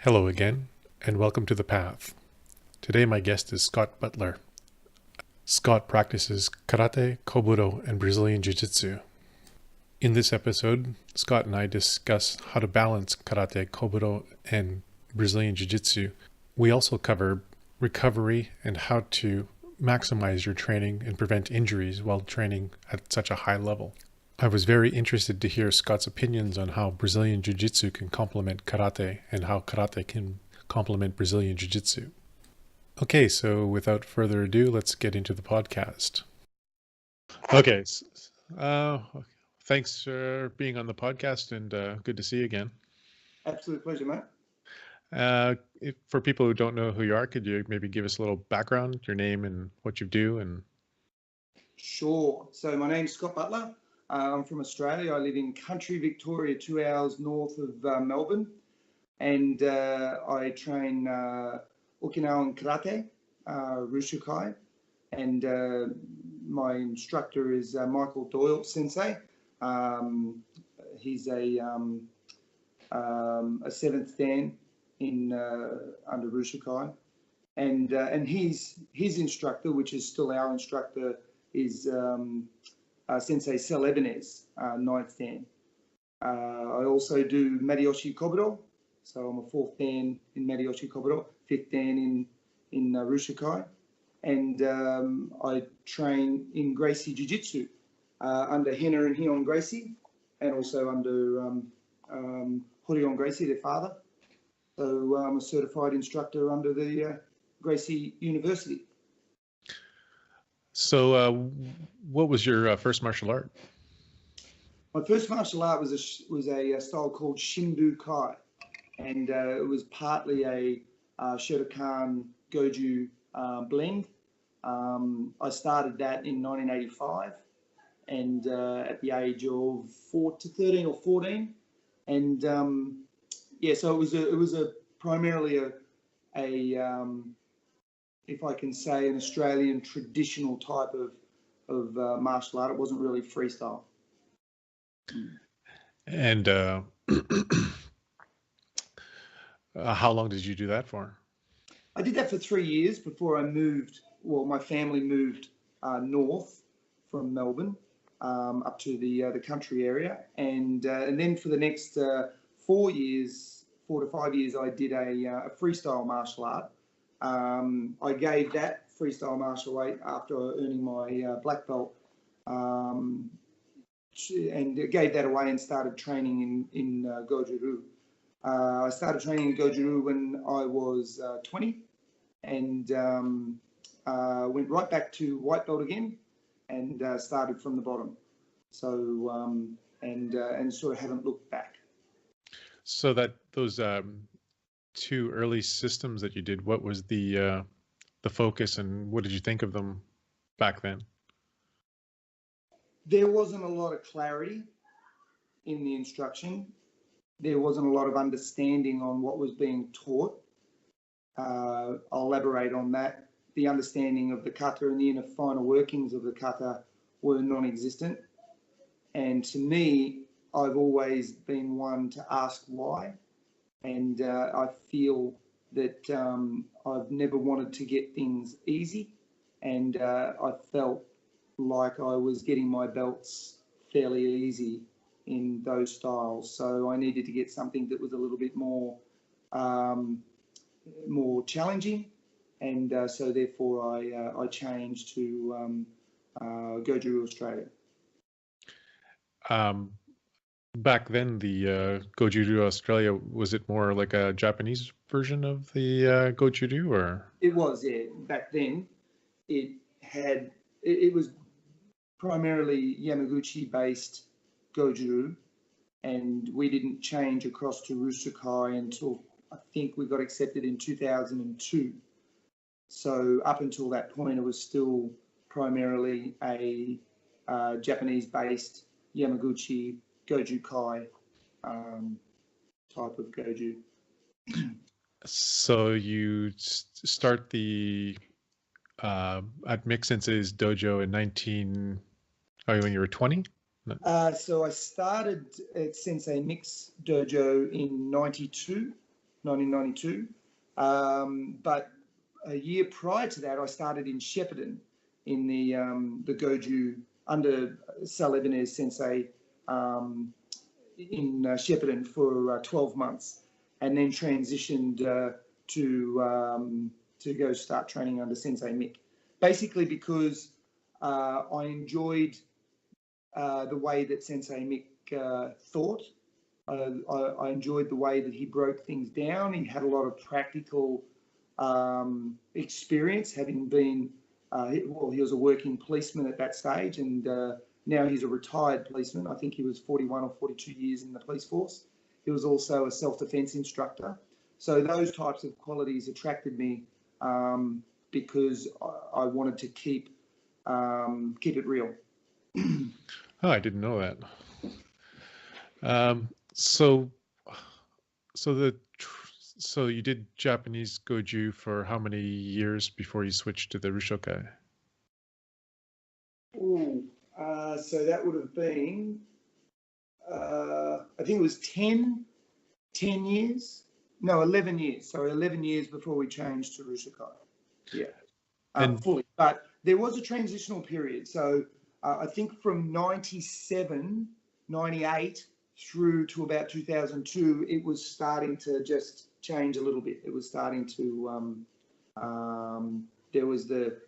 Hello again, and welcome to The Path. Today my guest is Scott Butler. Scott practices karate, kobudo, and Brazilian jiu-jitsu. In this episode, Scott and I discuss how to balance karate, kobudo, and Brazilian jiu-jitsu. We also cover recovery and how to maximize your training and prevent injuries while training at such a high level. I was very interested to hear Scott's opinions on how Brazilian Jiu-Jitsu can complement karate and how karate can complement Brazilian Jiu-Jitsu. Okay, so without further ado, let's get into the podcast. Okay, thanks for being on the podcast, and good to see you again. Absolute pleasure, mate. For people who don't know who you are, could you maybe give us a little background, your name and what you do? Sure. So my name's Scott Butler. I'm from Australia. I live in country Victoria, 2 hours north of Melbourne, and I train Okinawan karate, Rushikai, and my instructor is Michael Doyle Sensei. He's a seventh dan in under Rushikai, and his instructor, which is still our instructor, is Sensei Sel Ebenez, ninth dan. I also do Mariyoshi Kobudo, so I'm a fourth dan in Mariyoshi Kobudo, fifth dan in Rushikai, and I train in Gracie Jiu-Jitsu under Henna and Hion Gracie, and also under Horion Gracie, their father. So I'm a certified instructor under the Gracie University. So what was your first martial art? My first martial art was a style called Shinbu Kai, and it was partly a Shotokan Goju blend. I started that in 1985, and at the age of 13 or 14, and yeah, so it was primarily a if I can say, an Australian traditional type of martial art. It wasn't really freestyle. And how long did you do that for? I did that for 3 years before I moved. Well, my family moved north from Melbourne up to the country area, and then for the next 4 to 5 years, I did a freestyle martial art. I gave that freestyle martial art after earning my black belt, and gave that away and started training in goju-ryu. I started training in goju-ryu when I was 20, and went right back to white belt again, and started from the bottom. So and sort of haven't looked back. So those two early systems that you did, what was the focus, and what did you think of them back then? There wasn't a lot of clarity in the instruction. There wasn't a lot of understanding on what was being taught. I'll elaborate on that. The understanding of the kata and the inner final workings of the kata were non-existent. And to me, I've always been one to ask why. And I feel that I've never wanted to get things easy, and I felt like I was getting my belts fairly easy in those styles. So I needed to get something that was a little bit more challenging, and so therefore I changed to goju-ryu Australia. Back then, the goju-ryu Australia, was it more like a Japanese version of the goju-ryu, or? It was, yeah. Back then, it was primarily Yamaguchi-based goju-ryu, and we didn't change across to Rushikai until I think we got accepted in 2002. So up until that point, it was still primarily a Japanese-based Yamaguchi Goju Kai type of goju. So you start the at Mick Sensei's dojo in when you were 20? So I started at Sensei Mick's dojo in 92, 1992. But a year prior to that, I started in Shepparton in the goju under Sal Ebenez Sensei in Shepparton for 12 months, and then transitioned to go start training under Sensei Mick. Basically because I enjoyed the way that Sensei Mick thought. I enjoyed the way that he broke things down. He had a lot of practical experience, having been, he was a working policeman at that stage, and now he's a retired policeman. I think he was 41 or 42 years in the police force. He was also a self-defense instructor. So those types of qualities attracted me because I wanted to keep it real. Oh, I didn't know that. So you did Japanese goju for how many years before you switched to the Rushokai? So that would have been, I think it was 10 years. No, 11 years. Sorry, 11 years before we changed to Rushokai. Yeah, fully. But there was a transitional period. So I think from 97, 98 through to about 2002, it was starting to just change a little bit. It was starting to, there was the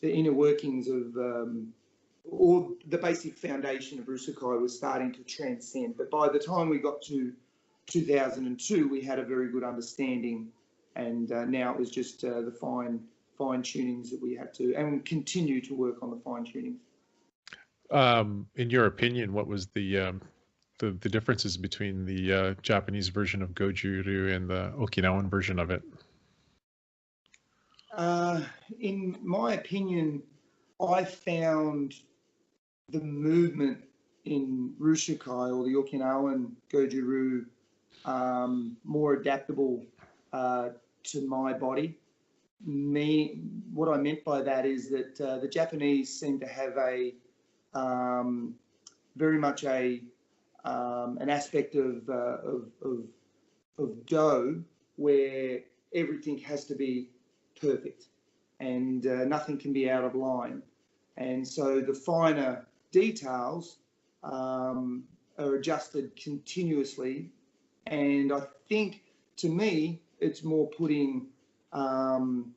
inner workings of, or the basic foundation of Rushokai was starting to transcend. But by the time we got to 2002, we had a very good understanding, and now it was just the fine tunings that we had to, and continue to work on the fine tunings. In your opinion, what was the differences between the Japanese version of goju-ryu and the Okinawan version of it? In my opinion, I found the movement in Rushokai or the Okinawan goju-ryu more adaptable to my body. What I meant by that is that the Japanese seem to have a very much an aspect of do where everything has to be perfect and nothing can be out of line, and so the finer details are adjusted continuously. And I think, to me, it's more putting form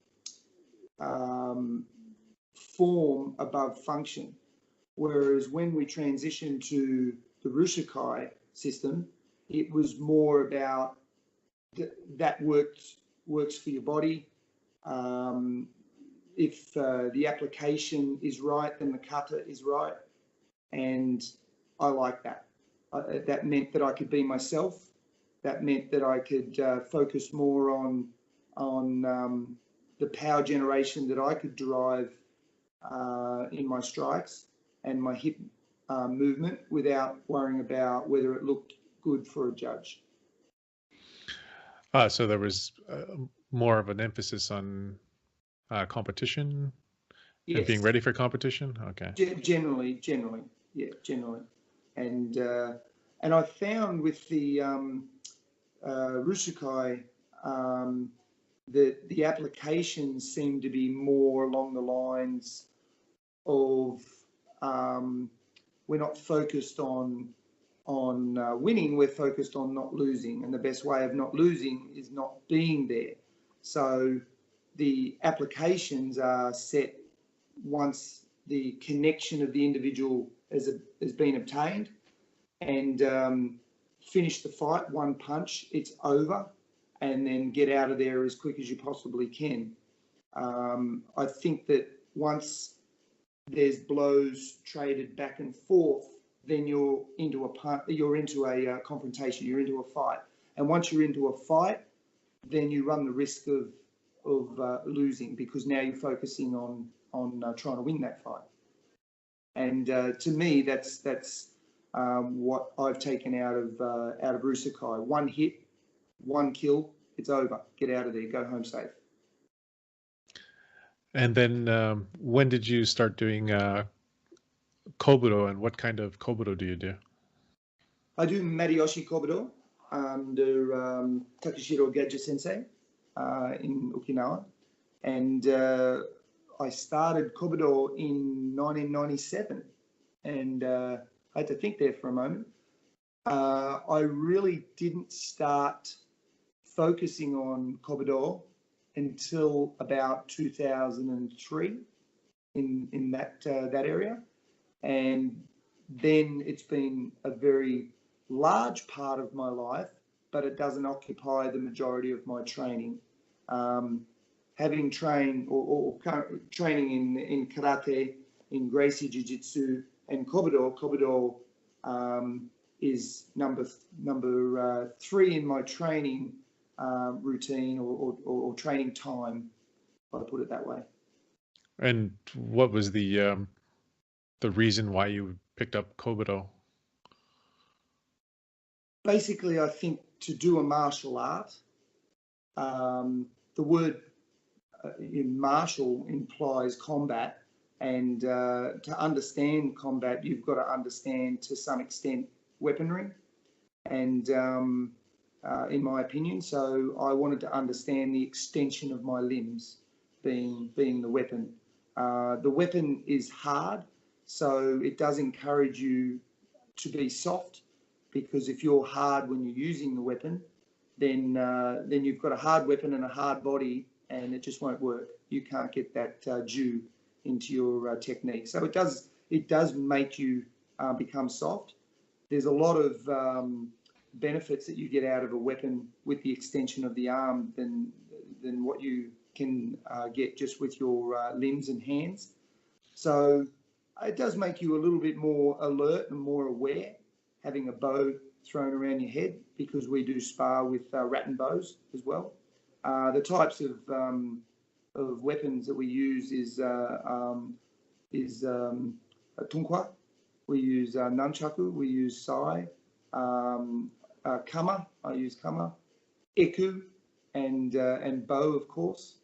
above function. Whereas when we transitioned to the Rushokai system, it was more about that works for your body. If the application is right, then the kata is right. And I like that. That meant that I could be myself. That meant that I could focus more on the power generation that I could derive in my strikes and my hip movement without worrying about whether it looked good for a judge. So there was more of an emphasis on competition, yes, and being ready for competition. Okay. Generally, yeah, generally, and I found with the Rushokai that the applications seem to be more along the lines of we're not focused on winning, we're focused on not losing, and the best way of not losing is not being there. So the applications are set once the connection of the individual has been obtained, and finish the fight, one punch, it's over, and then get out of there as quick as you possibly can. I think that once there's blows traded back and forth, then you're into a confrontation, you're into a fight. And once you're into a fight, then you run the risk of losing, because now you're focusing on trying to win that fight. And to me, that's what I've taken out of Rushokai. One hit, one kill, it's over. Get out of there, go home safe. And then when did you start doing kobudo, and what kind of kobudo do you do? I do Mariyoshi kobudo. under Takeshiro Gadget Sensei in Okinawa. And I started kobudo in 1997. And I had to think there for a moment. I really didn't start focusing on kobudo until about 2003 in that area. And then it's been a very large part of my life, but it doesn't occupy the majority of my training. Having trained or training in karate, in Gracie Jiu-Jitsu and kobudo is number 3 in my training routine or training time, if I put it that way. And what was the reason why you picked up kobudo? Basically, I think to do a martial art, the word in martial implies combat, and to understand combat, you've got to understand to some extent weaponry. And in my opinion, so I wanted to understand the extension of my limbs being the weapon. The weapon is hard, so it does encourage you to be soft, because if you're hard when you're using the weapon, then you've got a hard weapon and a hard body, and it just won't work. You can't get that ju into your technique. So it does make you become soft. There's a lot of benefits that you get out of a weapon with the extension of the arm than what you can get just with your limbs and hands. So it does make you a little bit more alert and more aware, having a bow thrown around your head, because we do spar with rattan bows as well. The types of weapons that we use is tunkwa. We use nunchaku. We use sai, kama. I use kama, eku, and bow, of course.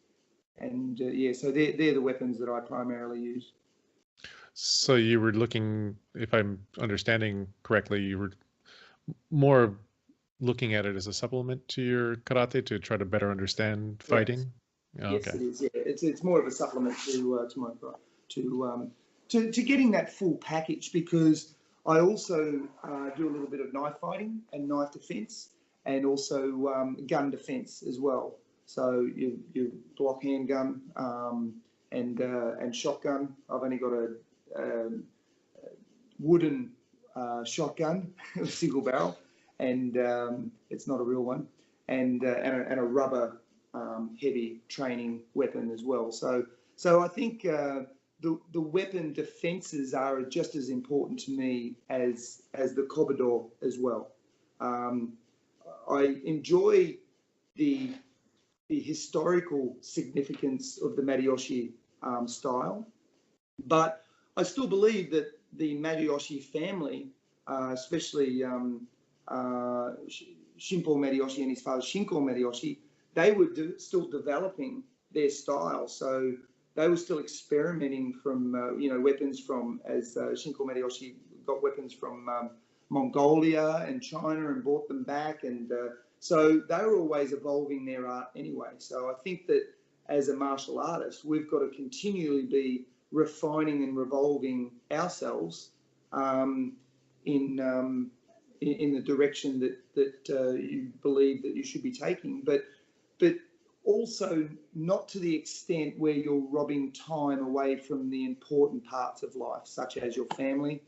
And yeah, so they're the weapons that I primarily use. So you were looking, if I'm understanding correctly, you were more looking at it as a supplement to your karate to try to better understand fighting. Yes, okay. Yes, it is. Yeah, it's more of a supplement to my to getting that full package, because I also do a little bit of knife fighting and knife defense, and also gun defense as well. So you block handgun and shotgun. I've only got a wooden shotgun, single barrel, and it's not a real one, and a rubber heavy training weapon as well. So I think the weapon defenses are just as important to me as the kobudo as well. I enjoy the historical significance of the Mariyoshi style, but I still believe that the Mariyoshi family, especially Shinpo Mariyoshi and his father Shinko Mariyoshi, they were still developing their style. So they were still experimenting from, weapons from, as Shinko Mariyoshi got weapons from Mongolia and China and brought them back. And so they were always evolving their art anyway. So I think that as a martial artist, we've got to continually be refining and revolving ourselves in the direction that you believe that you should be taking, but also not to the extent where you're robbing time away from the important parts of life, such as your family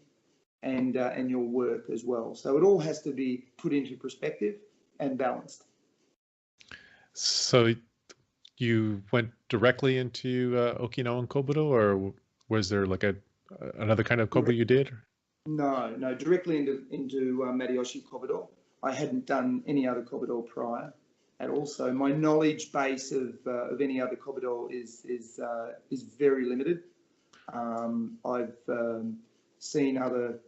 and your work as well. So it all has to be put into perspective and balanced. So you went directly into Okinawan kobudo, or was there like another kind of kobudo you did? No, directly into Mariyoshi kobudo. I hadn't done any other kobudo prior at all. So my knowledge base of any other kobudo is very limited. I've seen other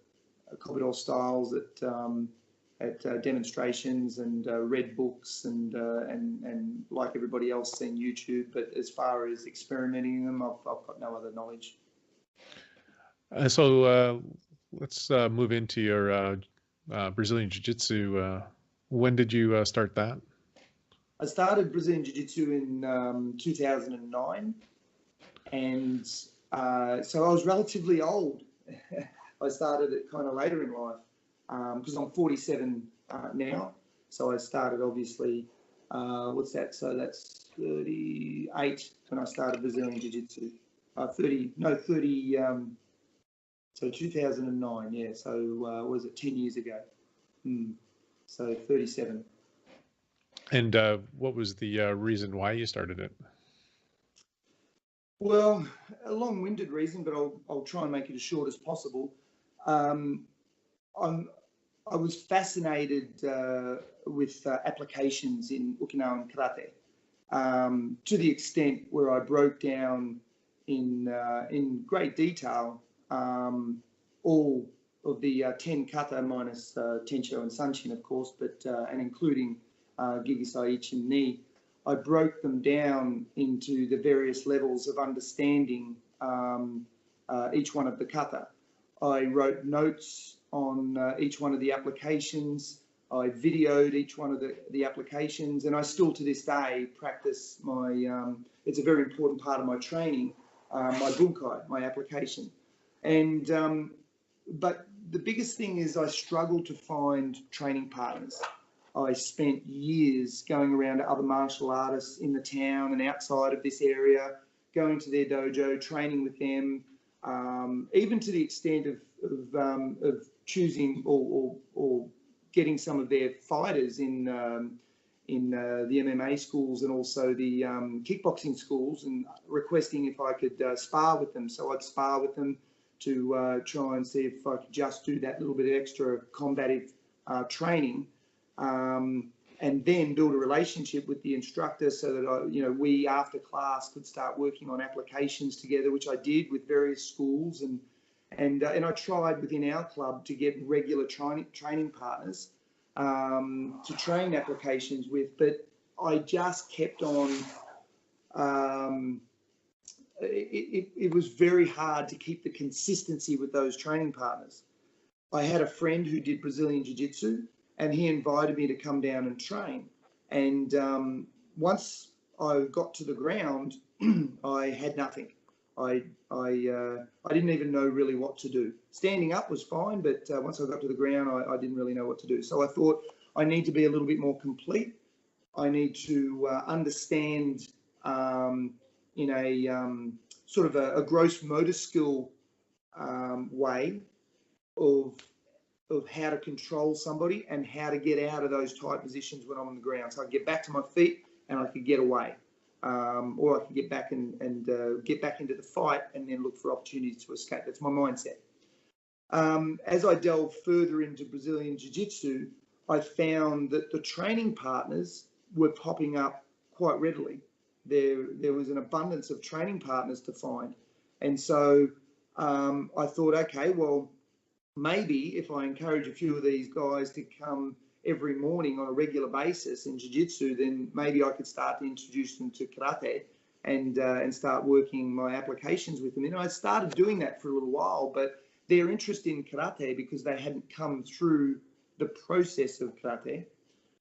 kobudo styles at demonstrations and read books and like everybody else seen YouTube, but as far as experimenting in them, I've got no other knowledge. So let's move into your Brazilian Jiu-Jitsu When did you start that? I started Brazilian Jiu-Jitsu in 2009, and so I was relatively old. I started it kind of later in life because I'm 47 now. So I started obviously, what's that? So that's 38 when I started Brazilian Jiu-Jitsu. 30, so 2009, yeah. So was it 10 years ago? So 37. And what was the reason why you started it? Well, a long-winded reason, but I'll try and make it as short as possible. I was fascinated with applications in Okinawan karate to the extent where I broke down in great detail all of the 10 kata minus Tensho and Sanshin, of course, but and including Gigisai, Ich, and Ni. I broke them down into the various levels of understanding each one of the kata. I wrote notes on each one of the applications. I videoed each one of the applications, and I still to this day practice my, it's a very important part of my training, my bunkai, my application. And, but the biggest thing is I struggle to find training partners. I spent years going around to other martial artists in the town and outside of this area, going to their dojo, training with them, even to the extent of choosing or getting some of their fighters in the MMA schools and also the kickboxing schools, and requesting if I could spar with them. So I'd spar with them to try and see if I could just do that little bit of extra combative training. And then build a relationship with the instructor so that we after class could start working on applications together, which I did with various schools, and I tried within our club to get regular training partners to train applications with, but I just kept on. It was very hard to keep the consistency with those training partners. I had a friend who did Brazilian Jiu-Jitsu, and he invited me to come down and train. And once I got to the ground, I had nothing. I didn't even know really what to do. Standing up was fine, but once I got to the ground, I didn't really know what to do. So I thought I need to be a little bit more complete. I need to understand in a sort of a gross motor skill way of how to control somebody and how to get out of those tight positions when I'm on the ground. So I could get back to my feet and I could get away, or I could get back and get back into the fight and then look for opportunities to escape. That's my mindset. As I delved further into Brazilian Jiu-Jitsu, I found that the training partners were popping up quite readily. There was an abundance of training partners to find. And so I thought, okay, well, maybe if I encourage a few of these guys to come every morning on a regular basis in jiu-jitsu, then maybe I could start to introduce them to karate and start working my applications with them. And I started doing that for a little while, but their interest in karate, because they hadn't come through the process of karate,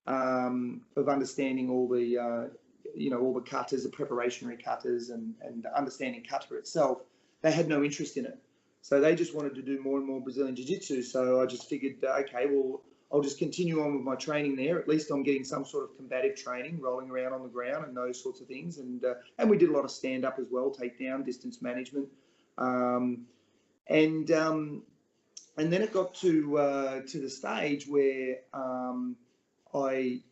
of understanding all the all the katas, the preparationary katas, and understanding kata itself, they had no interest in it. So they just wanted to do more and more Brazilian Jiu-Jitsu. So I just figured, okay, well, I'll just continue on with my training there. At least I'm getting some sort of combative training, rolling around on the ground and those sorts of things. And we did a lot of stand-up as well, takedown, distance management. And then it got to the stage where I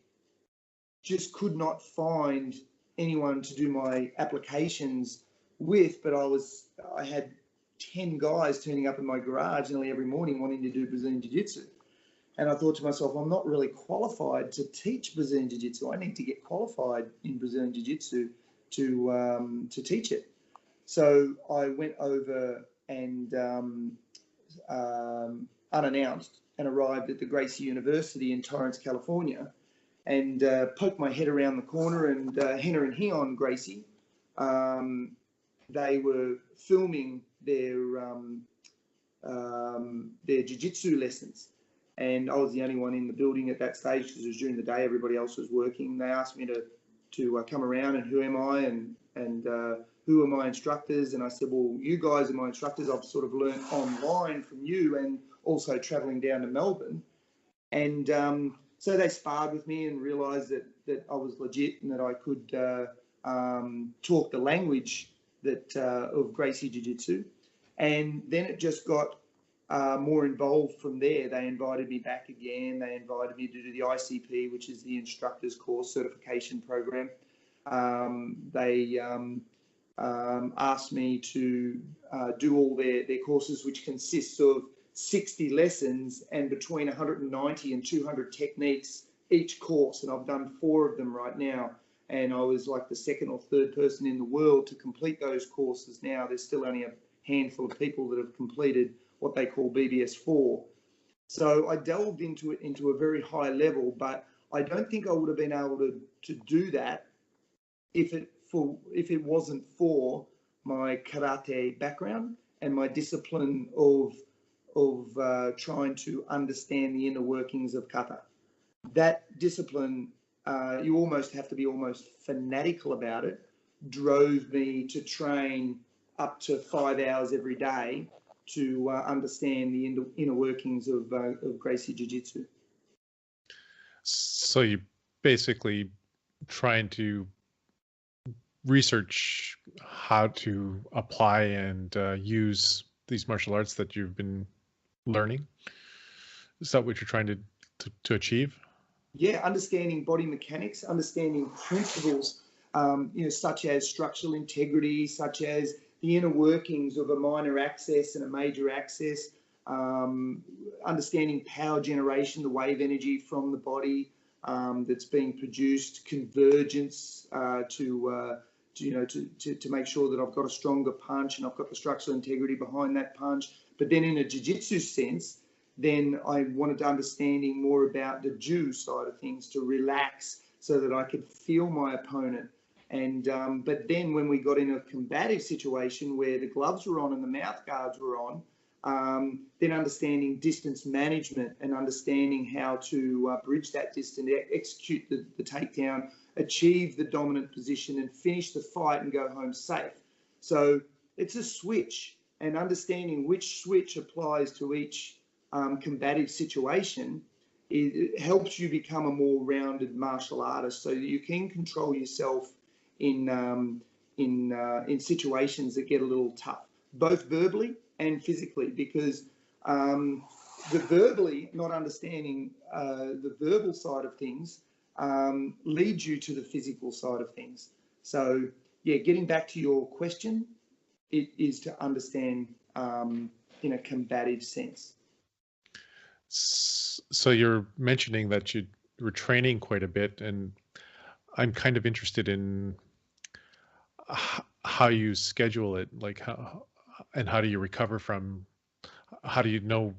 just could not find anyone to do my applications with, but I had 10 guys turning up in my garage nearly every morning wanting to do Brazilian Jiu-Jitsu. And I thought to myself, I'm not really qualified to teach Brazilian Jiu-Jitsu. I need to get qualified in Brazilian Jiu-Jitsu to teach it. So I went over and unannounced and arrived at the Gracie University in Torrance, California, and poked my head around the corner, and Henna and Heon Gracie, they were filming their jiu-jitsu lessons. and I was the only one in the building at that stage because it was during the day. Everybody else was working. They asked me to come around and who am I and who are my instructors? And I said, well, you guys are my instructors. I've sort of learned online from you and also traveling down to Melbourne. And so they sparred with me and realised that I was legit and that I could talk the language of Gracie Jiu-Jitsu. And then it just got more involved from there. They invited me back again. They invited me to do the ICP, which is the instructor's course certification program. They asked me to do all their courses, which consists of 60 lessons and between 190 and 200 techniques each course. And I've done 4 of them right now. And I was like the 2nd or 3rd person in the world to complete those courses now. There's still only a handful of people that have completed what they call BBS4. So I delved into it into a very high level, but I don't think I would have been able to do that if it wasn't for my karate background and my discipline of trying to understand the inner workings of kata. That discipline, you almost have to be almost fanatical about it, drove me to train up to 5 hours every day to understand the inner workings of Gracie Jiu-Jitsu. So you basically trying to research how to apply and use these martial arts that you've been learning. Is that what you're trying to achieve? Yeah, understanding body mechanics, understanding principles, such as structural integrity, such as the inner workings of a minor axis and a major axis, understanding power generation, the wave energy from the body that's being produced, convergence to make sure that I've got a stronger punch and I've got the structural integrity behind that punch. But then in a jiu-jitsu sense, then I wanted to understanding more about the Ju side of things, to relax so that I could feel my opponent. And but then when we got in a combative situation where the gloves were on and the mouth guards were on, then understanding distance management and understanding how to bridge that distance, execute the takedown, achieve the dominant position and finish the fight and go home safe. So it's a switch, and understanding which switch applies to each combative situation, it helps you become a more rounded martial artist, so that you can control yourself in situations that get a little tough, both verbally and physically, because the verbally, not understanding the verbal side of things leads you to the physical side of things. So yeah, getting back to your question, it is to understand in a combative sense. So you're mentioning that you were training quite a bit, and I'm kind of interested in how you schedule it, like how do you recover from, how do you know,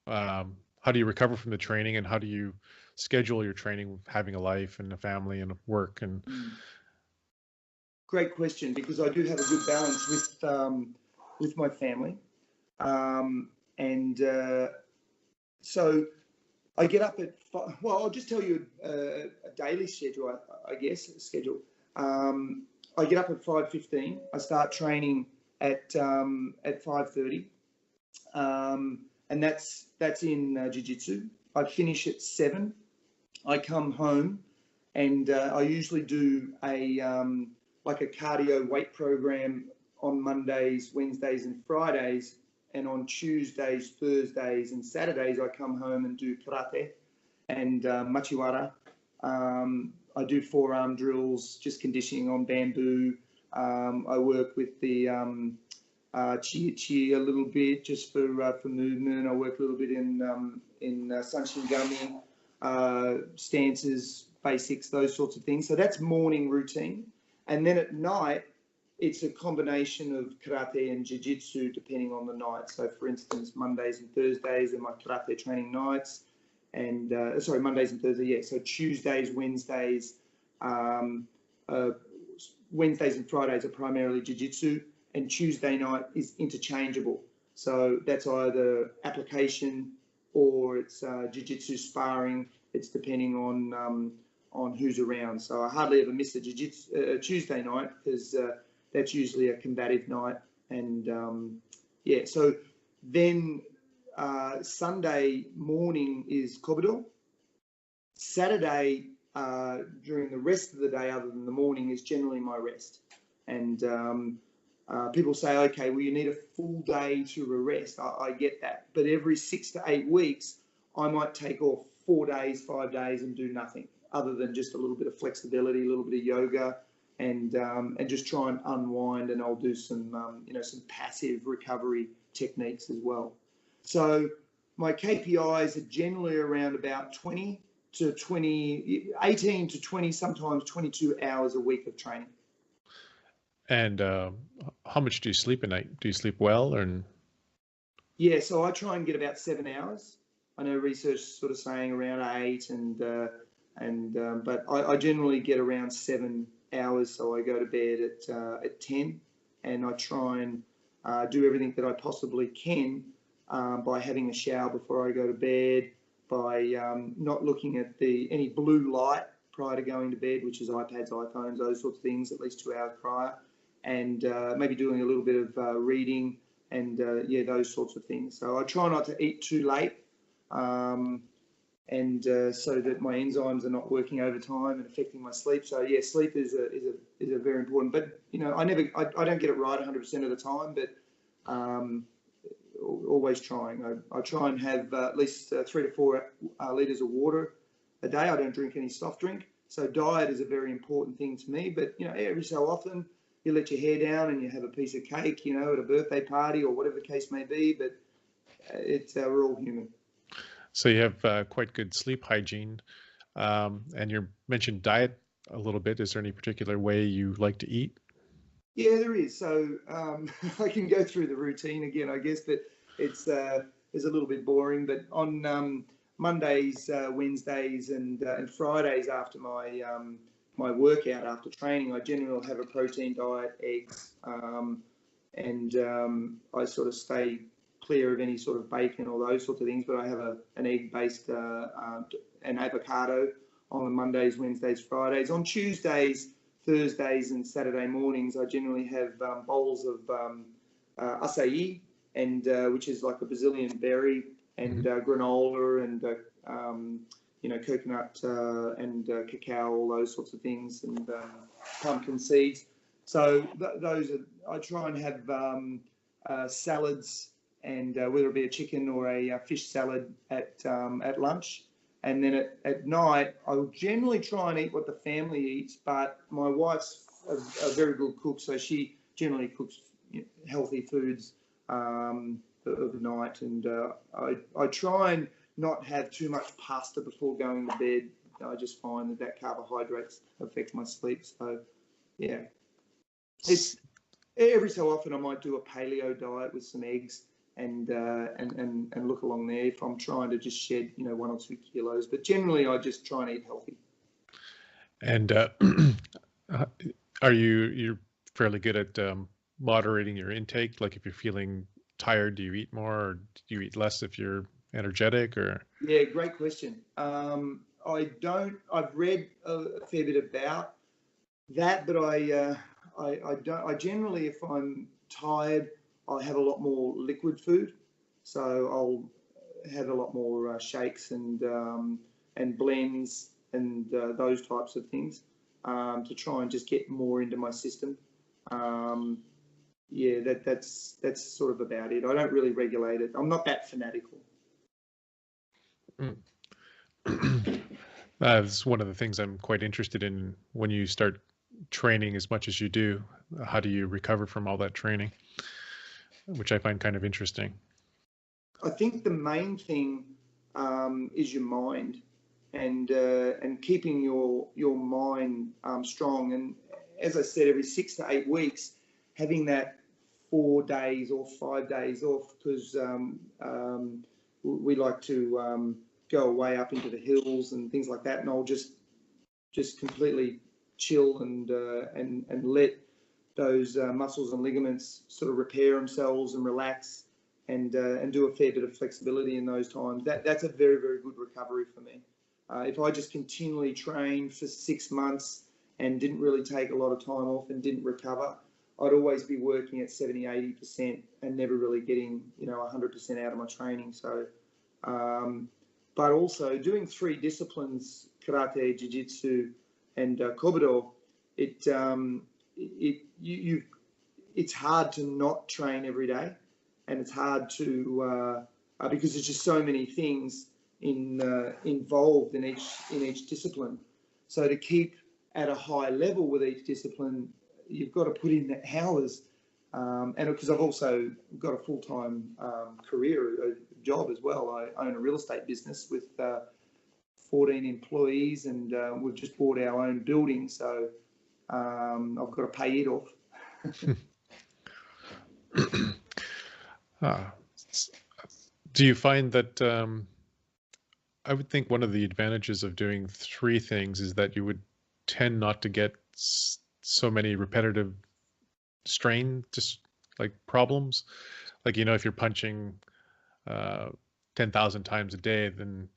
how do you recover from the training, and how do you schedule your training, having a life and a family and work and. Great question, because I do have a good balance with my family, so I get up at 5. Well, I'll just tell you a daily schedule, I guess, schedule. I get up at 5:15. I start training at 5:30, and that's in jiu-jitsu. I finish at 7. I come home, and I usually do a cardio weight program on Mondays, Wednesdays, and Fridays. And on Tuesdays, Thursdays, and Saturdays, I come home and do karate and machiwara. I do forearm drills, just conditioning on bamboo. I work with the chi a little bit, just for movement. I work a little bit in Sanshingami, stances, basics, those sorts of things. So that's morning routine. And then at night, it's a combination of karate and jiu-jitsu depending on the night. So for instance, Mondays and Thursdays are my karate training nights, and Mondays and Thursdays, yeah. So Tuesdays, Wednesdays and Fridays are primarily jiu-jitsu, and Tuesday night is interchangeable. So that's either application or it's jiu-jitsu sparring. It's depending on who's around. So I hardly ever miss a jiu-jitsu Tuesday night, because that's usually a combative night. And yeah, so then Sunday morning is kobudo. Saturday, during the rest of the day, other than the morning, is generally my rest. And people say, okay, well, you need a full day to rest. I get that. But every 6 to 8 weeks, I might take off 4 days, 5 days and do nothing other than just a little bit of flexibility, a little bit of yoga, and just try and unwind. And I'll do some, some passive recovery techniques as well. So my KPIs are generally around about 18 to 20, sometimes 22 hours a week of training. And how much do you sleep at night? Do you sleep well, or? Yeah, so I try and get about 7 hours. I know research is sort of saying around 8, but I generally get around 7 hours. So I go to bed at 10, and I try and do everything that I possibly can by having a shower before I go to bed, by not looking at any blue light prior to going to bed, which is iPads, iPhones, those sorts of things, at least 2 hours prior, and maybe doing a little bit of reading, and yeah, those sorts of things. So I try not to eat too late, and so that my enzymes are not working overtime and affecting my sleep. So yeah, sleep is a very important. But I don't get it right 100% of the time, but always trying. I try and have at least 3 to 4 litres of water a day. I don't drink any soft drink. So diet is a very important thing to me. But every so often you let your hair down and you have a piece of cake, at a birthday party or whatever the case may be. But we're all human. So you have quite good sleep hygiene, and you mentioned diet a little bit. Is there any particular way you like to eat? Yeah, there is. So I can go through the routine again, I guess, but it's a little bit boring. But on Mondays, Wednesdays, and Fridays after my workout, after training, I generally will have a protein diet, eggs, and I sort of stay clear of any sort of bacon or those sorts of things. But I have an egg-based an avocado on the Mondays, Wednesdays, Fridays. On Tuesdays, Thursdays and Saturday mornings, I generally have bowls of acai, and which is like a Brazilian berry, and granola, and coconut and cacao, all those sorts of things, and pumpkin seeds. So those are. I try and have salads, and whether it be a chicken or a fish salad at lunch. And then at night, I'll generally try and eat what the family eats, but my wife's a very good cook, so she generally cooks healthy foods overnight. And I try and not have too much pasta before going to bed. I just find that carbohydrates affects my sleep. So, yeah. It's every so often I might do a paleo diet with some eggs, and look along there if I'm trying to just shed 1 or 2 kilos. But generally, I just try and eat healthy. And you're fairly good at moderating your intake? Like if you're feeling tired, do you eat more, or do you eat less if you're energetic? Or yeah, great question. I've read a fair bit about that, but I don't. I generally, if I'm tired, I have a lot more liquid food, so I'll have a lot more shakes and blends and those types of things to try and just get more into my system. Yeah, that's sort of about it. I don't really regulate it. I'm not that fanatical. That's one of the things I'm quite interested in. When you start training as much as you do, how do you recover from all that training? Which I find kind of interesting. I think the main thing is your mind, and keeping your mind strong. And as I said, every 6 to 8 weeks, having that 4 days or 5 days off, because we like to go away up into the hills and things like that, and I'll just completely chill and let those muscles and ligaments sort of repair themselves and relax, and do a fair bit of flexibility in those times. That's a very, very good recovery for me. If I just continually trained for 6 months and didn't really take a lot of time off and didn't recover, I'd always be working at 70, 80% and never really getting, 100% out of my training. So, but also doing 3 disciplines, karate, jiu-jitsu, and kobudo, it's hard to not train every day, and it's hard to because there's just so many things involved in each discipline. So to keep at a high level with each discipline, you've got to put in the hours. And because I've also got a full-time career, a job as well. I own a real estate business with 14 employees, and we've just bought our own building, so I've got to pay it off. Do you find that I would think one of the advantages of doing 3 things is that you would tend not to get so many repetitive strain, just like problems. Like, if you're punching 10,000 times a day, then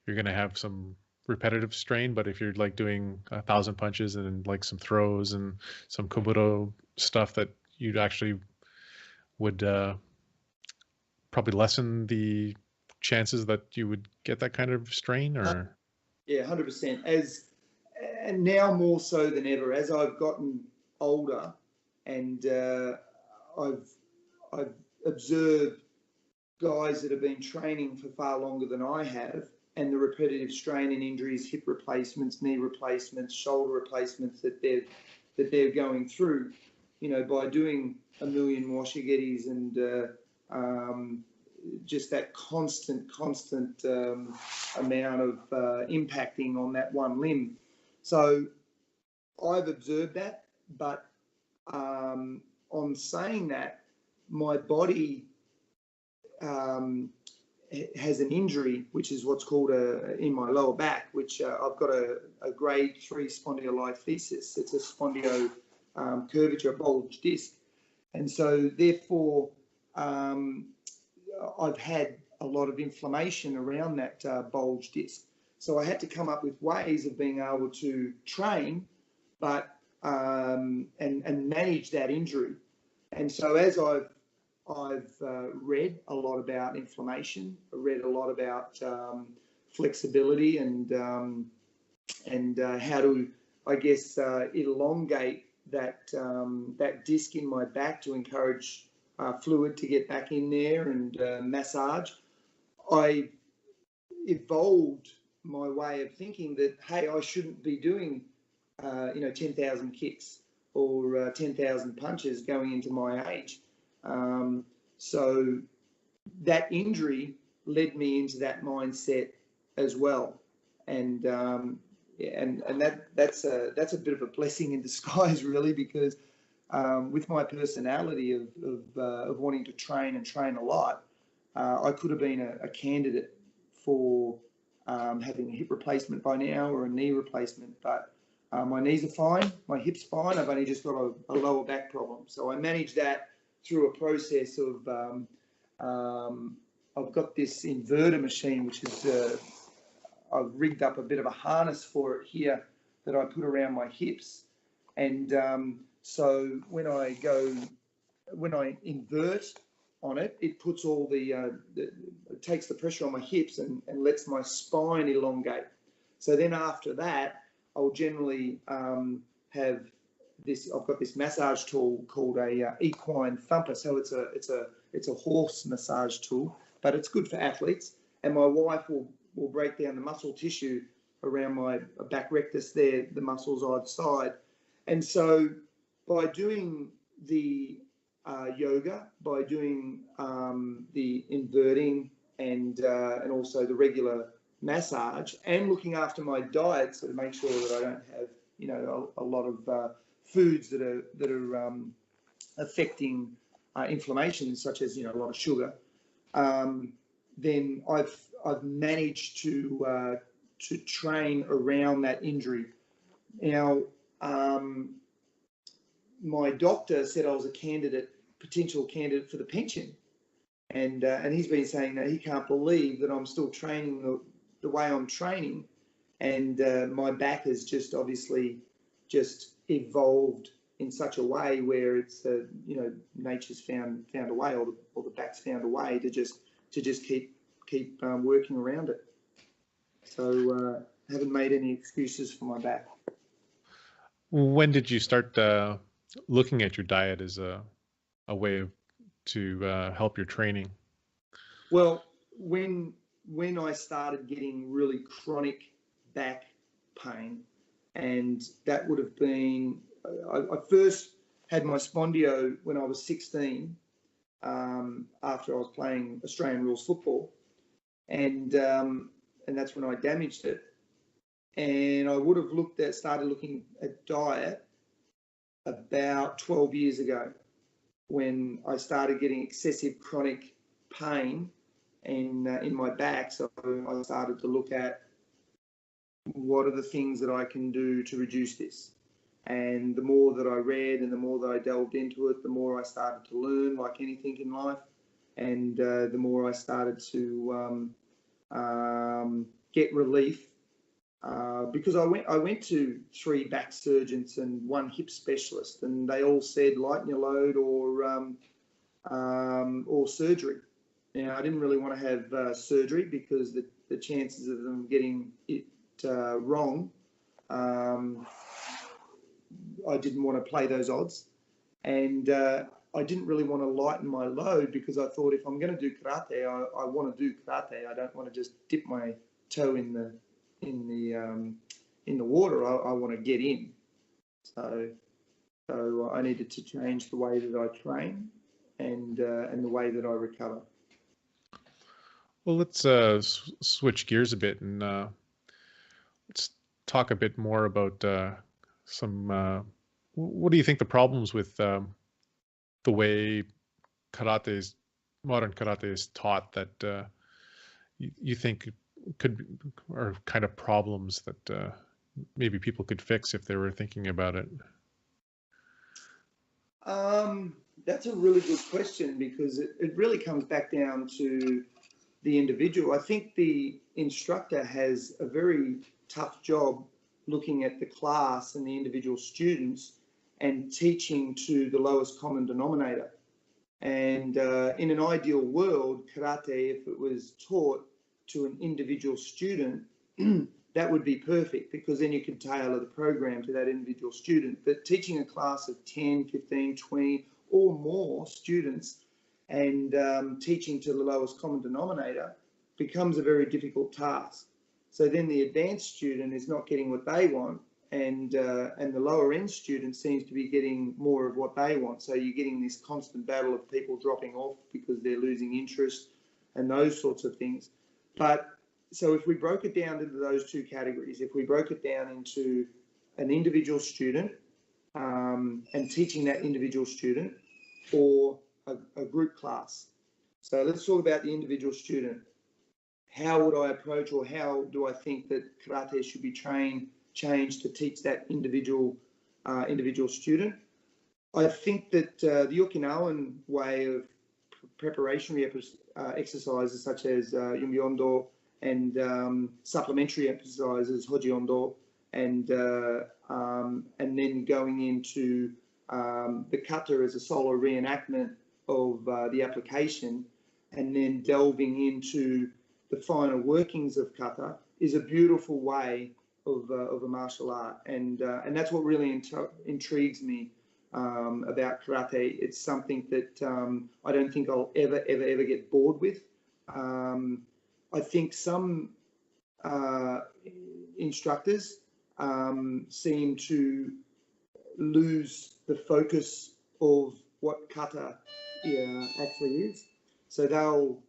you're going to have some repetitive strain. But if you're like doing 1,000 punches and like some throws and some kobudo stuff, that you'd actually would probably lessen the chances that you would get that kind of strain, or? Yeah, 100%. And now more so than ever, as I've gotten older, and I've observed guys that have been training for far longer than I have, and the repetitive strain and injuries, hip replacements, knee replacements, shoulder replacements that they're going through, by doing a million washigetis and just that constant amount of impacting on that one limb. So I've observed that, but on saying that, my body has an injury, which is what's called in my lower back, which I've got a grade 3 spondylolisthesis. It's a spondio curvature bulge disc. And so therefore, I've had a lot of inflammation around that bulge disc. So I had to come up with ways of being able to train, but and manage that injury. And so as I've read a lot about inflammation, I read a lot about flexibility and how to, I guess, elongate that disc in my back to encourage fluid to get back in there and massage. I evolved my way of thinking that, hey, I shouldn't be doing 10,000 kicks or 10,000 punches going into my age. So that injury led me into that mindset as well, and that's a bit of a blessing in disguise, really, because with my personality of wanting to train a lot, I could have been a candidate for having a hip replacement by now or a knee replacement, but my knees are fine, my hip's fine. I've only just got a lower back problem. So I managed that through a process of I've got this inverter machine, which is I've rigged up a bit of a harness for it here that I put around my hips, and so when I invert on it, it puts all it takes the pressure on my hips and lets my spine elongate. So then after that, I'll generally have this. I've got this massage tool called a equine thumper. So it's a horse massage tool, but it's good for athletes. And my wife will break down the muscle tissue around my back rectus there, the muscles either side. And so by doing the yoga, by doing the inverting and also the regular massage, and looking after my diet, so to make sure that I don't have a lot of foods that are affecting inflammation, such as a lot of sugar, then I've managed to train around that injury. Now, my doctor said I was a potential candidate for the pension, And he's been saying that he can't believe that I'm still training the way I'm training, and my back has just obviously just evolved in such a way where it's nature's found a way, or the back's found a way to just keep working around it. So haven't made any excuses for my back. When did you start looking at your diet as a way to help your training? Well, when I started getting really chronic back pain, and that would have been, I first had my spondio when I was 16, after I was playing Australian rules football, and that's when I damaged it. And I would have started looking at diet about 12 years ago, when I started getting excessive chronic pain in my back. So I started to look at what are the things that I can do to reduce this. And the more that I read and the more that I delved into it, the more I started to learn, like anything in life. And the more I started to get relief, because I went to 3 back surgeons and 1 hip specialist, and they all said lighten your load or surgery. Now, I didn't really want to have surgery because the chances of them getting it wrong, I didn't want to play those odds. And I didn't really want to lighten my load, because I thought, if I'm going to do karate, I want to do karate. I don't want to just dip my toe in the water. I want to get in. So I needed to change the way that I train and the way that I recover. Well, let's switch gears a bit, and let's talk a bit more about some. What do you think the problems with the way modern karate is taught, that you think are kind of problems that maybe people could fix if they were thinking about it? That's a really good question, because it really comes back down to the individual. I think the instructor has a very tough job looking at the class and the individual students and teaching to the lowest common denominator. And in an ideal world, karate, if it was taught to an individual student, that would be perfect, because then you could tailor the program to that individual student. But teaching a class of 10, 15, 20 or more students, and teaching to the lowest common denominator, becomes a very difficult task. So then the advanced student is not getting what they want, and the lower end student seems to be getting more of what they want. So you're getting this constant battle of people dropping off because they're losing interest and those sorts of things. But so if we broke it down into those 2 categories, if we broke it down into an individual student and teaching that individual student, or a group class. So let's talk about the individual student. How would I approach, or how do I think that karate should be changed to teach that individual student? I think that the Okinawan way of preparatory exercises, such as Yumbi-Ondo, and supplementary exercises, Hoji-Ondo, and then going into the kata as a solo reenactment of the application, and then delving into the finer workings of kata, is a beautiful way of a martial art, and that's what really intrigues me about karate. It's something that I don't think I'll ever get bored with. I think some instructors seem to lose the focus of what kata actually is. So they'll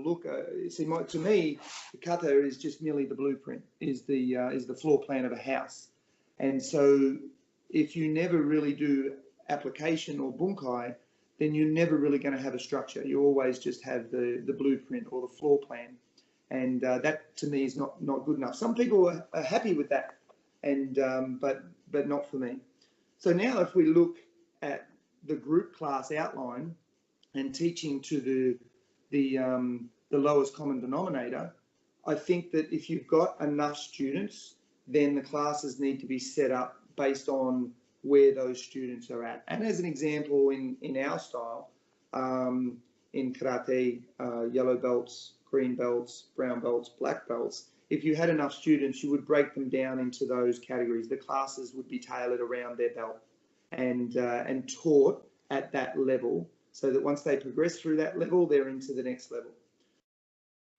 look. To me, the kata is just merely the blueprint, is the floor plan of a house. And so if you never really do application or bunkai, then you're never really going to have a structure. You always just have the blueprint or the floor plan, and that to me is not good enough. Some people are happy with that, and but not for me. So now, if we look at the group class outline and teaching to the lowest common denominator. I think that if you've got enough students, then the classes need to be set up based on where those students are at. And as an example, in our style, in karate, yellow belts, green belts, brown belts, black belts, if you had enough students, you would break them down into those categories. The classes would be tailored around their belt and taught at that level, so that once they progress through that level, they're into the next level.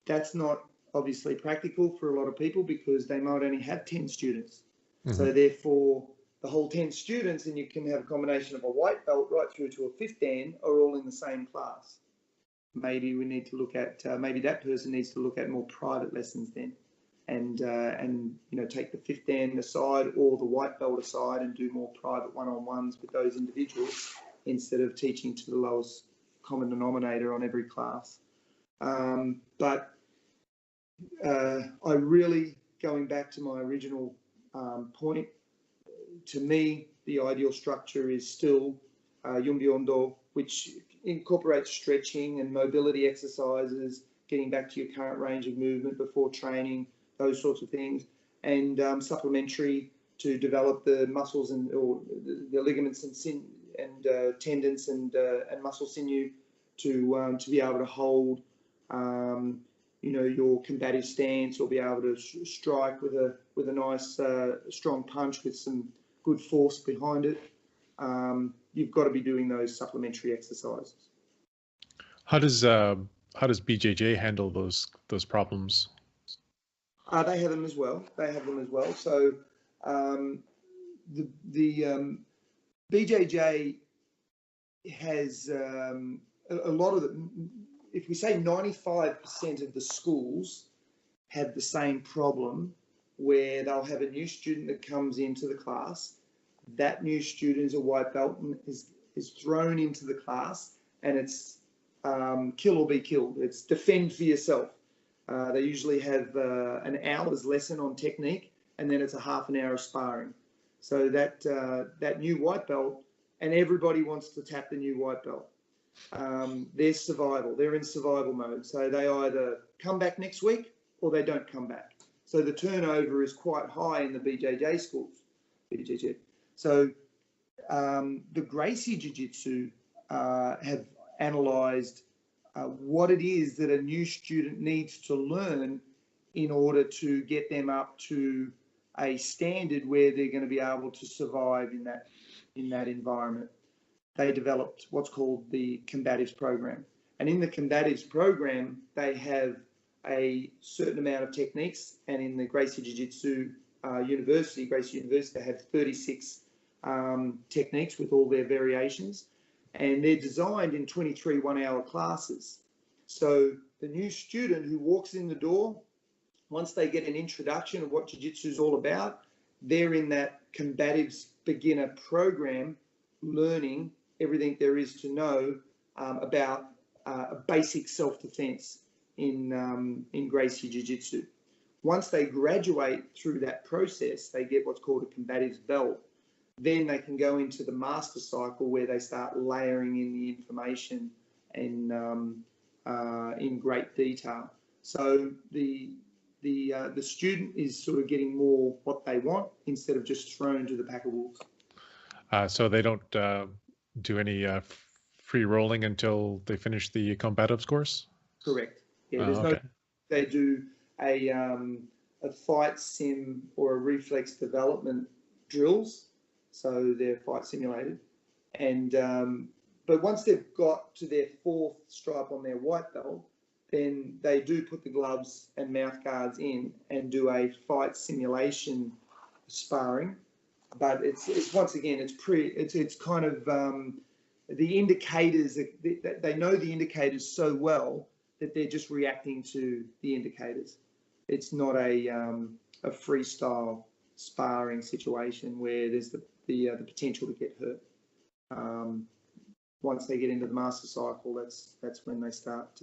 That's not obviously practical for a lot of people because they might only have 10 students. Mm-hmm. So therefore, the whole 10 students, and you can have a combination of a white belt right through to a fifth dan, are all in the same class. Maybe we need to look at, maybe that person needs to look at more private lessons then, and take the fifth dan aside or the white belt aside and do more private one-on-ones with those individuals instead of teaching to the lowest common denominator on every class. But I really, going back to my original point, to me, the ideal structure is still Yumbyondo, which incorporates stretching and mobility exercises, getting back to your current range of movement before training, those sorts of things, and supplementary to develop the muscles or the ligaments and tendons and muscle sinew to be able to hold your combative stance, or be able to strike with a nice strong punch with some good force behind it. You've got to be doing those supplementary exercises. How does BJJ handle those problems? They have them as well. So the BJJ has a lot of them. If we say 95% of the schools have the same problem, where they'll have a new student that comes into the class. That new student is a white belt and is thrown into the class, and it's kill or be killed. It's defend for yourself. They usually have an hour's lesson on technique, and then it's a half an hour of sparring. So that new white belt, and everybody wants to tap the new white belt. They're survival. They're in survival mode. So they either come back next week or they don't come back. So the turnover is quite high in the BJJ schools. BJJ. So the Gracie Jiu-Jitsu have analysed what it is that a new student needs to learn in order to get them up to a standard where they're going to be able to survive in that environment. They developed what's called the Combatives program. And in the Combatives program, they have a certain amount of techniques. And in the Gracie Jiu-Jitsu University, they have 36 techniques with all their variations. And they're designed in 23 one-hour classes. So the new student who walks in the door, once they get an introduction of what Jiu-Jitsu is all about, they're in that Combatives beginner program, learning everything there is to know about basic self-defense in Gracie Jiu-Jitsu. Once they graduate through that process, they get what's called a Combatives belt. Then they can go into the master cycle where they start layering in the information and in great detail. So the student is sort of getting more what they want instead of just thrown to the pack of wolves. So they don't do any free rolling until they finish the combatives course? Correct. Yeah, there's okay. They do a fight sim or a reflex development drills, so they're fight simulated. And but once they've got to their fourth stripe on their white belt, then they do put the gloves and mouth guards in and do a fight simulation sparring. But it's once again, it's kind of the indicators, they know the indicators so well that they're just reacting to the indicators. It's not a freestyle sparring situation where there's the potential to get hurt. Once they get into the master cycle, that's when they start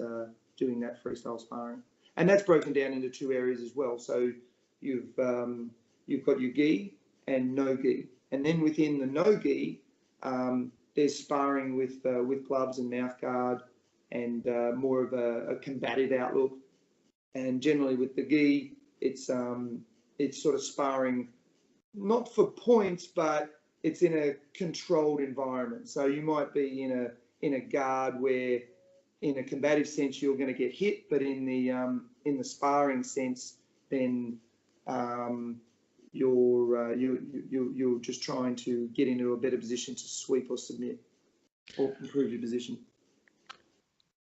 doing that freestyle sparring, and that's broken down into two areas as well. So you've got your gi and no gi, and then within the no gi, there's sparring with gloves and mouth guard, and more of a combative outlook. And generally with the gi, it's sort of sparring, not for points, but it's in a controlled environment. So you might be in a guard where, in a combative sense, you're going to get hit, but in the sparring sense, then you're just trying to get into a better position to sweep or submit or improve your position.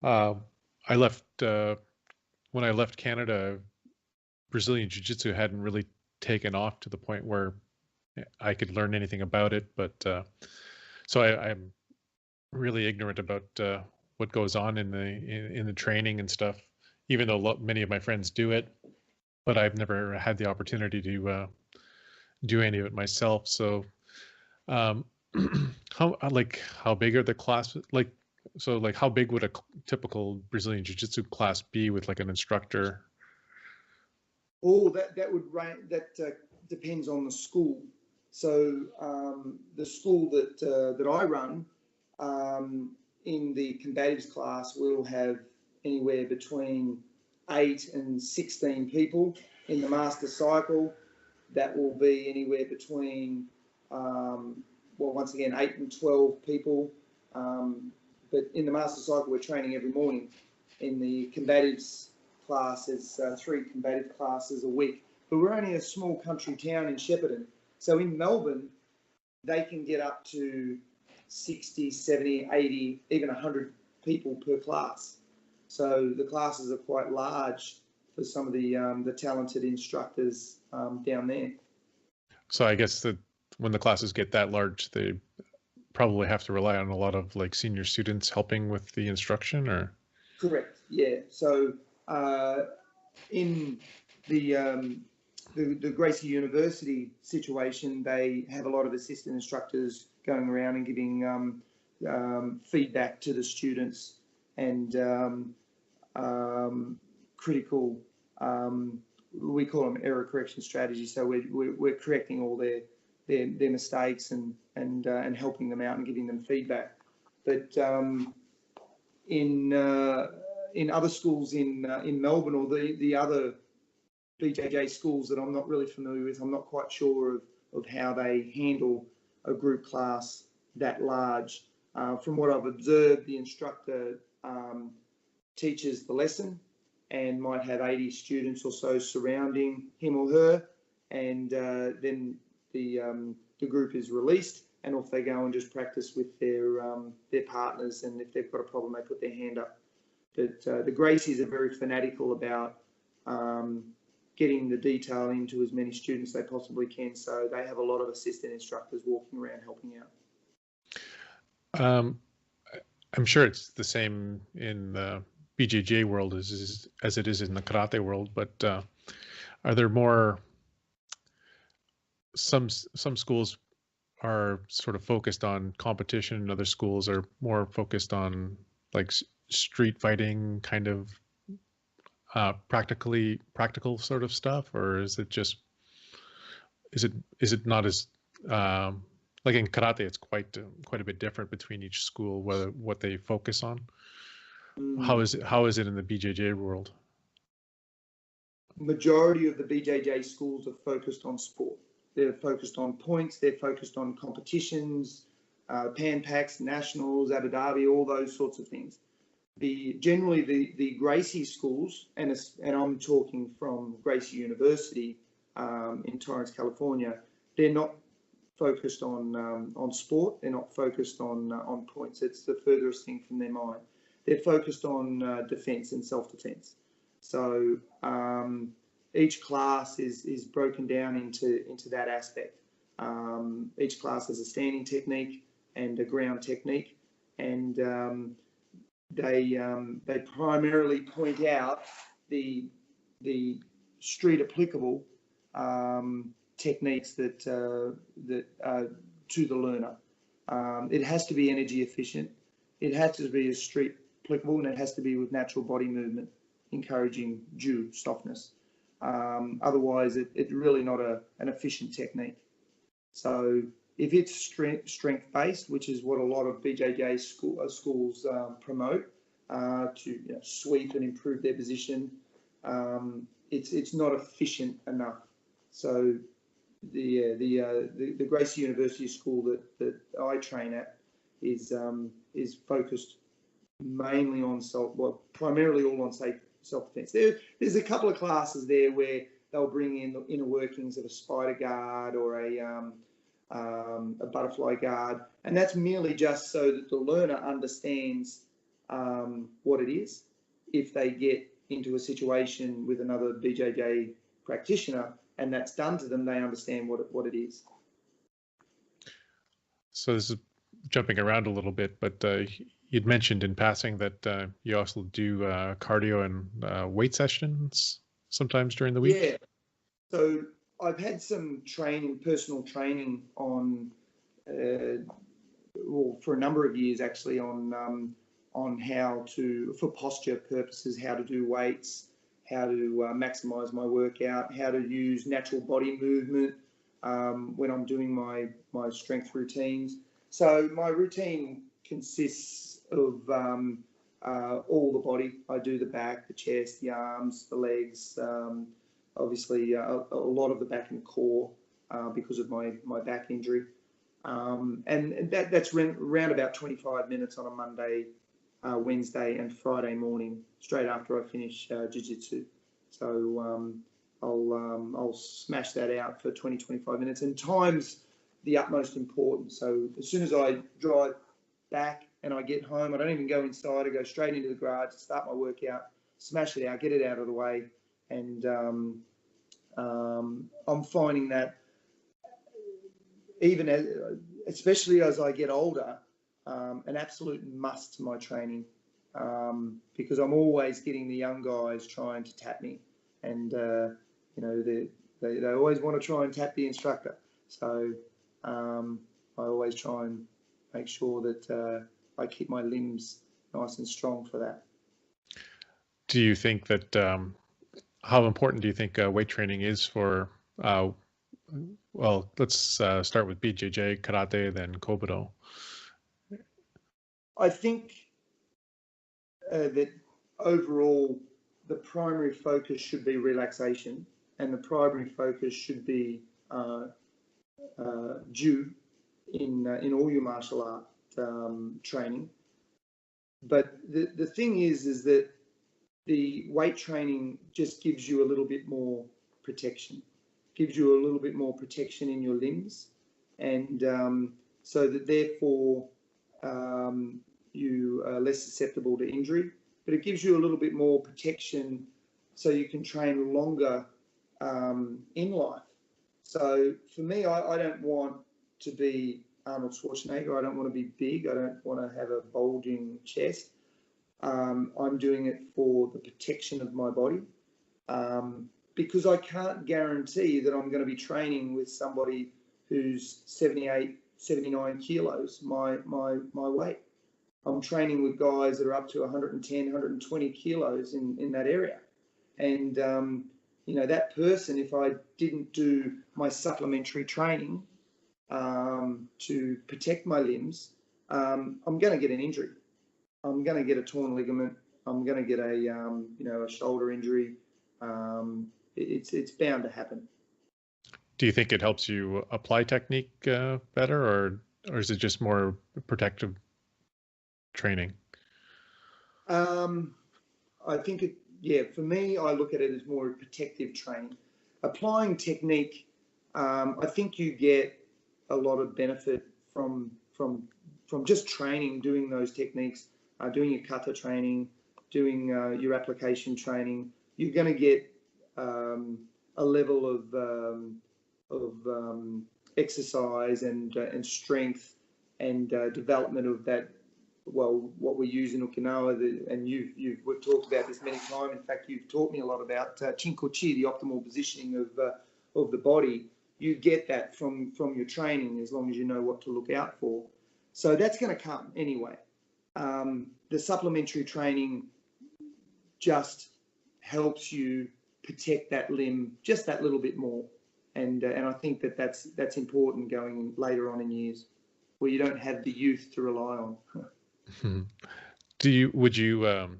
I left when I left Canada, Brazilian Jiu-Jitsu hadn't really taken off to the point where I could learn anything about it. But so I'm really ignorant about what goes on in the training and stuff, even though many of my friends do it. But I've never had the opportunity to do any of it myself. So how big are the classes? Like how big would a typical Brazilian Jiu-Jitsu class be with like an instructor? Oh, that would range. That depends on the school. So the school that I run, in the combatives class, we'll have anywhere between 8 and 16 people. In the master cycle, that will be anywhere between once again 8 and 12 people. But in the master cycle, we're training every morning. In the combatives class, it's 3 combative classes a week. But we're only a small country town in Shepparton. So in Melbourne, they can get up to 60, 70, 80, even 100 people per class. So the classes are quite large for some of the talented instructors down there. So I guess that when the classes get that large, they probably have to rely on a lot of like senior students helping with the instruction, or? Correct. Yeah. So in the Gracie University situation, they have a lot of assistant instructors going around and giving feedback to the students and critical, we call them error correction strategies. So we're correcting all their mistakes and helping them out and giving them feedback. But in other schools in Melbourne, or the other BJJ schools that I'm not really familiar with, I'm not quite sure of how they handle a group class that large. From what I've observed, the instructor teaches the lesson and might have 80 students or so surrounding him or her, and then the group is released and off they go and just practice with their partners, and if they've got a problem, they put their hand up. But the Gracies are very fanatical about getting the detail into as many students as they possibly can, so they have a lot of assistant instructors walking around helping out. I'm sure it's the same in the BJJ world as it is in the karate world, but are there more? Some schools are sort of focused on competition, and other schools are more focused on like street fighting, kind of practical sort of stuff, or is it just is it not as like in karate? It's quite a bit different between each school, what they focus on. How is it in the BJJ world? Majority of the BJJ schools are focused on sport. They're focused on points. They're focused on competitions, Pan Pacs, nationals, Abu Dhabi, all those sorts of things. Generally the Gracie schools, and I'm talking from Gracie University in Torrance, California, they're not focused on sport. They're not focused on points. It's the furthest thing from their mind. They're focused on defense and self-defense. So each class is broken down into that aspect. Each class has a standing technique and a ground technique, and they primarily point out the street applicable techniques that to the learner. It has to be energy efficient. It has to be a street applicable, and it has to be with natural body movement, encouraging ju, softness. Otherwise, it's really not an efficient technique. So if it's strength based, which is what a lot of BJJ schools promote, to sweep and improve their position. It's not efficient enough. So the Gracie University School that I train at is focused mainly on primarily all on self-defense. There's a couple of classes there where they'll bring in the inner workings of a spider guard or a butterfly guard, and that's merely just so that the learner understands what it is. If they get into a situation with another BJJ practitioner and that's done to them, they understand what it is. So this is jumping around a little bit, but you'd mentioned in passing that you also do cardio and weight sessions sometimes during the week. Yeah. So I've had some personal training on, for a number of years actually, on how to, for posture purposes, how to do weights, how to maximize my workout, how to use natural body movement when I'm doing my strength routines. So my routine consists of all the body. I do the back, the chest, the arms, the legs, obviously a lot of the back and core because of my back injury. And that's around about 25 minutes on a Monday, Wednesday and Friday morning, straight after I finish jiu-jitsu. So I'll smash that out for 20-25 minutes, and time's the utmost importance. So as soon as I drive back and I get home, I don't even go inside. I go straight into the garage, start my workout, smash it out, get it out of the way. And I'm finding that especially as I get older, an absolute must to my training, because I'm always getting the young guys trying to tap me, and they always want to try and tap the instructor. So I always try and make sure that I keep my limbs nice and strong for that. Do you think that how important do you think weight training is for? Well, let's start with BJJ, karate, then kobudo. I think that overall the primary focus should be relaxation, and the primary focus should be due in all your martial art training. But the thing is that the weight training just gives you a little bit more protection, gives you a little bit more protection in your limbs, and so that therefore you are less susceptible to injury. But it gives you a little bit more protection so you can train longer in life. So for me, I don't want to be Arnold Schwarzenegger. I don't want to be big. I don't want to have a bulging chest. I'm doing it for the protection of my body, because I can't guarantee that I'm going to be training with somebody who's 78, 79 kilos, my weight. I'm training with guys that are up to 110, 120 kilos in that area. And, that person, if I didn't do my supplementary training to protect my limbs, I'm going to get an injury. I'm going to get a torn ligament. I'm going to get a shoulder injury. It's bound to happen. Do you think it helps you apply technique better, or is it just more protective training? I think for me, I look at it as more protective training. Applying technique, I think you get a lot of benefit from just training, doing those techniques, doing your kata training, doing your application training. You're going to get a level of exercise and strength and development of that. Well, what we use in Okinawa, and we've talked about this many times. In fact, you've taught me a lot about Chinko-chi, the optimal positioning of the body. You get that from your training, as long as you know what to look out for. So that's going to come anyway. The supplementary training just helps you protect that limb just that little bit more, and I think that's important going later on in years, where you don't have the youth to rely on. would you,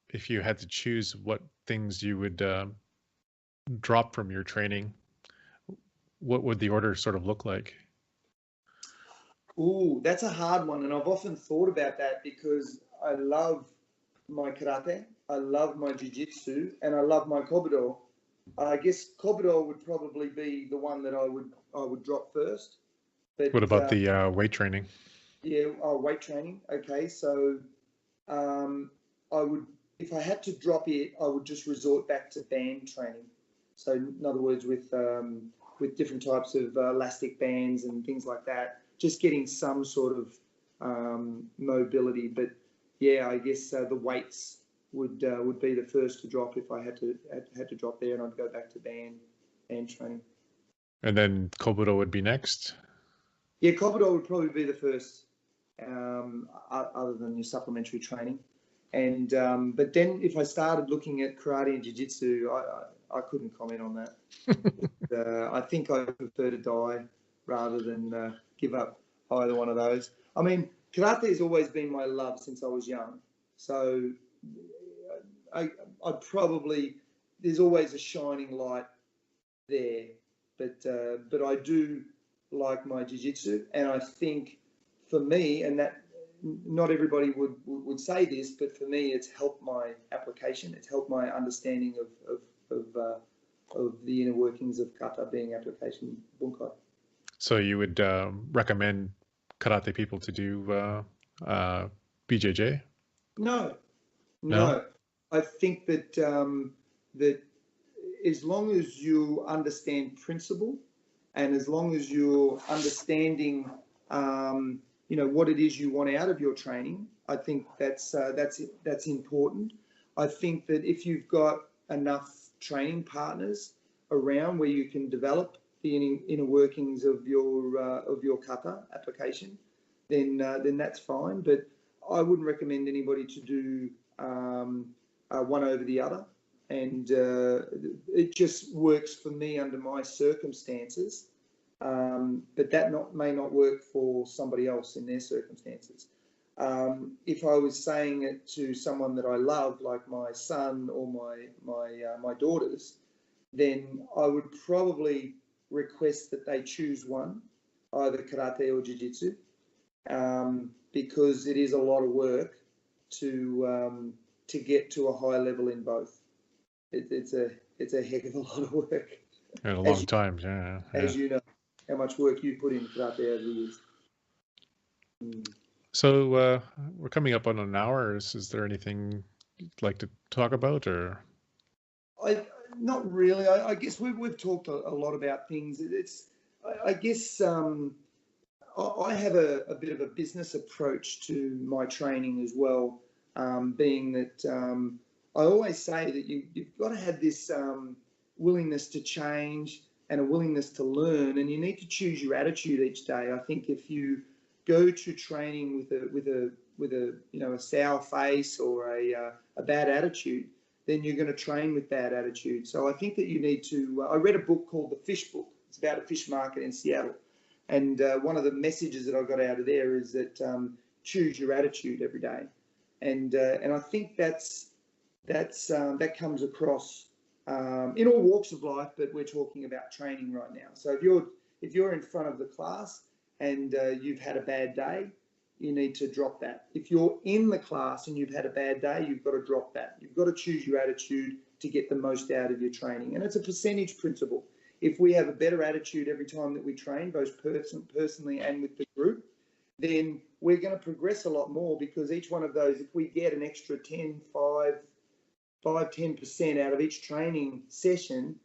if you had to choose what things you would drop from your training, what would the order sort of look like? Ooh, that's a hard one, and I've often thought about that because I love my karate, I love my jiu-jitsu, and I love my kobudo. I guess kobudo would probably be the one that I would drop first. What But about the weight training? yeah, weight training. Okay, so um, I would, if I had to drop it, I would just resort back to band training. So in other words, with different types of elastic bands and things like that, just getting some sort of mobility. But yeah, I guess the weights would be the first to drop if I had to drop there, and I'd go back to band training. And then kobudo would be next. Yeah, kobudo would probably be the first, other than your supplementary training. And but then if I started looking at karate and jiu-jitsu, I couldn't comment on that. I think I prefer to die rather than give up either one of those. I mean, karate has always been my love since I was young. So I probably, there's always a shining light there, but I do like my jiu-jitsu, and I think for me, and that not everybody would say this, but for me, it's helped my application. It's helped my understanding of the inner workings of kata being application bunkai. So you would recommend karate people to do BJJ? No, No? no. I think that as long as you understand principle, and as long as you're understanding, what it is you want out of your training, I think that's important. I think that if you've got enough training partners around where you can develop the inner workings of your kata application, then that's fine. But I wouldn't recommend anybody to do one over the other. And it just works for me under my circumstances, but that may not work for somebody else in their circumstances. If I was saying it to someone that I love, like my son or my daughters, then I would probably request that they choose one, either karate or jiu-jitsu, because it is a lot of work to get to a high level in both. It's a heck of a lot of work, In a as long time, yeah. as you know, how much work you put in karate over the years. So we're coming up on an hour. Is there anything you'd like to talk about, or? Not really. I guess we've talked a lot about things. I guess I have a bit of a business approach to my training as well, being that I always say that you've got to have this willingness to change and a willingness to learn, and you need to choose your attitude each day. I think if you go to training with a sour face or a bad attitude, then you're going to train with bad attitude. So I think that you need to. I read a book called The Fish Book. It's about a fish market in Seattle. And one of the messages that I got out of there is that choose your attitude every day, and I think that comes across in all walks of life. But we're talking about training right now. So if you're in front of the class and you've had a bad day, you need to drop that. If you're in the class and you've had a bad day, you've got to drop that. You've got to choose your attitude to get the most out of your training, and it's a percentage principle. If we have a better attitude every time that we train, both personally and with the group, then we're going to progress a lot more, because each one of those, if we get an extra 10% out of each training session,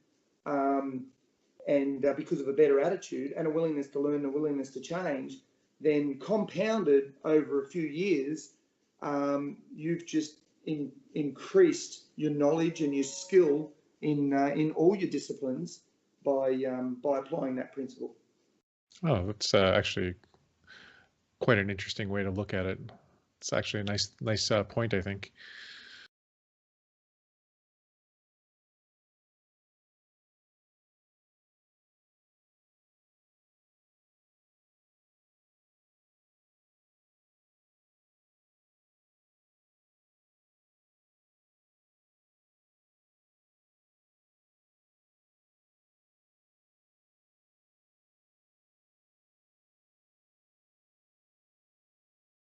and because of a better attitude and a willingness to learn, a willingness to change, then compounded over a few years, you've just increased your knowledge and your skill in all your disciplines by applying that principle. Oh, that's actually quite an interesting way to look at it. It's actually a nice point, I think.